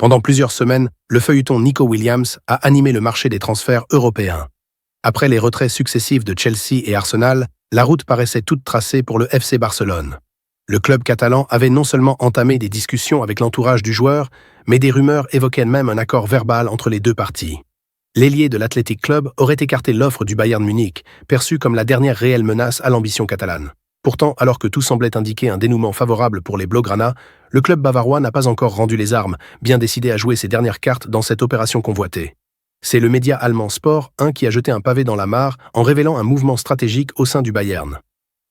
Pendant plusieurs semaines, le feuilleton Nico Williams a animé le marché des transferts européens. Après les retraits successifs de Chelsea et Arsenal, la route paraissait toute tracée pour le FC Barcelone. Le club catalan avait non seulement entamé des discussions avec l'entourage du joueur, mais des rumeurs évoquaient même un accord verbal entre les deux parties. L'ailier de l'Athletic Club aurait écarté l'offre du Bayern Munich, perçue comme la dernière réelle menace à l'ambition catalane. Pourtant, alors que tout semblait indiquer un dénouement favorable pour les Blaugrana, le club bavarois n'a pas encore rendu les armes, bien décidé à jouer ses dernières cartes dans cette opération convoitée. C'est le média allemand Sport 1 qui a jeté un pavé dans la mare en révélant un mouvement stratégique au sein du Bayern.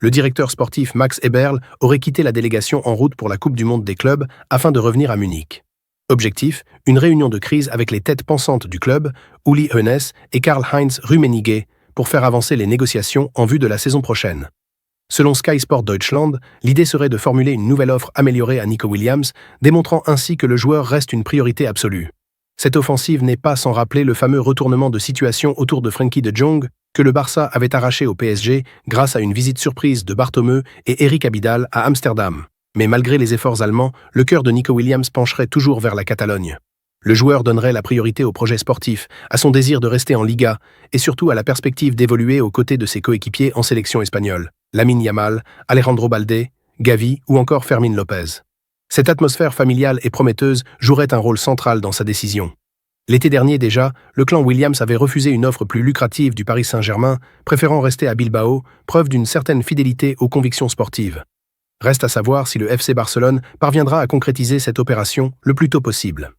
Le directeur sportif Max Eberl aurait quitté la délégation en route pour la Coupe du Monde des clubs afin de revenir à Munich. Objectif, une réunion de crise avec les têtes pensantes du club, Uli Hoeneß et Karl-Heinz Rummenigge, pour faire avancer les négociations en vue de la saison prochaine. Selon Sky Sport Deutschland, l'idée serait de formuler une nouvelle offre améliorée à Nico Williams, démontrant ainsi que le joueur reste une priorité absolue. Cette offensive n'est pas sans rappeler le fameux retournement de situation autour de Frenkie de Jong, que le Barça avait arraché au PSG grâce à une visite surprise de Bartomeu et Eric Abidal à Amsterdam. Mais malgré les efforts allemands, le cœur de Nico Williams pencherait toujours vers la Catalogne. Le joueur donnerait la priorité au projet sportif, à son désir de rester en Liga, et surtout à la perspective d'évoluer aux côtés de ses coéquipiers en sélection espagnole, Lamine Yamal, Alejandro Balde, Gavi ou encore Fermín López. Cette atmosphère familiale et prometteuse jouerait un rôle central dans sa décision. L'été dernier déjà, le clan Williams avait refusé une offre plus lucrative du Paris Saint-Germain, préférant rester à Bilbao, preuve d'une certaine fidélité aux convictions sportives. Reste à savoir si le FC Barcelone parviendra à concrétiser cette opération le plus tôt possible.